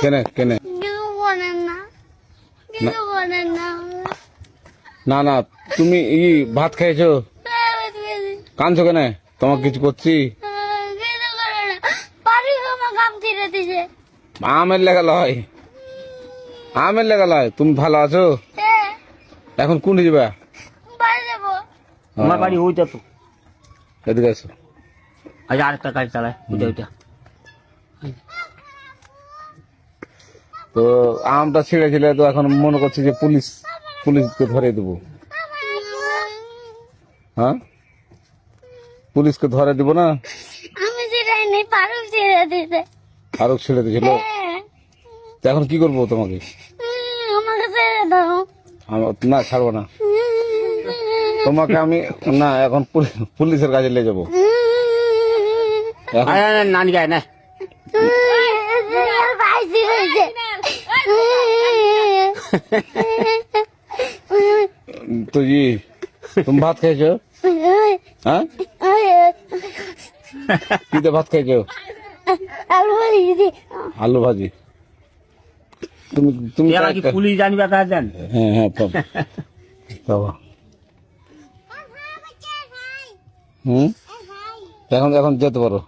কেনে কেনে কিছু বলেন না, কিছু বলেন না। না না তুমি ভাত খেয়েছো? কাঁদছো কেন? তোমাকে কিছু করছি? কিছু করে না, বাড়ি আমার কাম ছিঁড়ে দিছে। আমের লেগা লয়, আমের লেগা লয়। তুমি ভালো আছো? এখন কোন যাবা? বাড়ি যাবো। আমার বাড়ি ওইটা তো। এদিকে আসো। আজ আরেকটা গাড়ি চালায় ওইটা ওইটা। তো আমটা ছিঁড়েছিলে তো এখন মনে করছি যে পুলিশকে ধরে দেবো। হ্যাঁ, পুলিশকে ধরে দিব না? আমি ছিঁড়াইনি, পারুক ছিঁড়ে দিছে। আরো ছেড়ে দিয়েছিল। তো এখন কি করবো তোমাকে? আমাকে ছেড়ে দাও। না ছাড়বো না তোমাকে আমি। না এখন পুলিশের কাজে নিয়ে যাবো। এখন নানি গায়ে না ভাই ছিঁড়েছে। তো তুমি ভাত খেয়েছো? হ্যাঁ, কিতে ভাত খেয়েছো? আলু ভাজি দিদি। আলু ভাজি। তুমি তুমি এরা কি পুলিশ জানবে তা জান? হ্যাঁ হ্যাঁ বাবা। হুম, এখন এখন যেতে পারো।